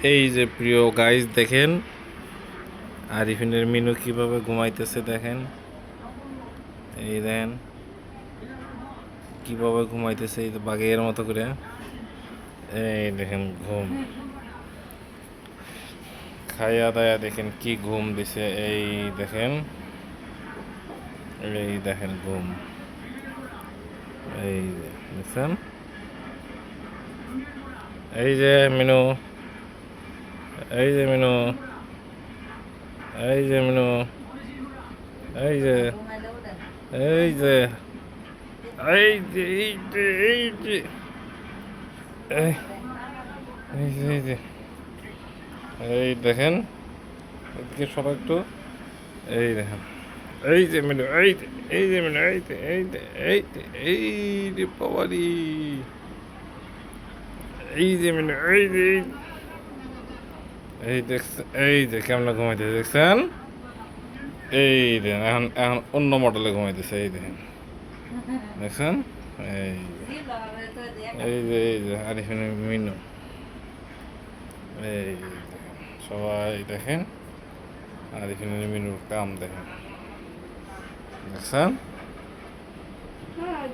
এই যে প্রিয় গাইস দেখেন আরিফিনের মিনু কিভাবে ঘুমাইতেছে দেখেন। এই দেখেন কিভাবে ঘুমাইতেছে এই বাঘের মতো করে। এই দেখেন ঘুম খাইয়া দায়া দেখেন কি ঘুম দিছে। এই দেখেন এই দেখেন ঘুম। এই যে দেখছেন এই যে মিনু এই যে মিনু এই যে মিনু এই যে এই যে এই যে এই যে এই যে এই এই যে এই যে এই দেখেন এদিকে সবাই একটু। এই দেখেন এই যে মিনু এই যে এই যে মিনু এই যে এই যে এই যে এই যে বাবারি। এই যে মিনু এই যে এই দেখছেন এই যে কেমন ঘুমাইতেছে দেখছেন। এই দেখেন এখন এখন অন্য মডেলে ঘুমাইতেছে। এই দেখেন দেখছেন এই এই যে আরিফিন মিনু। এই দেখেন সবাই দেখেন আরিফিন মিনুর কাম দেখেন দেখছেন।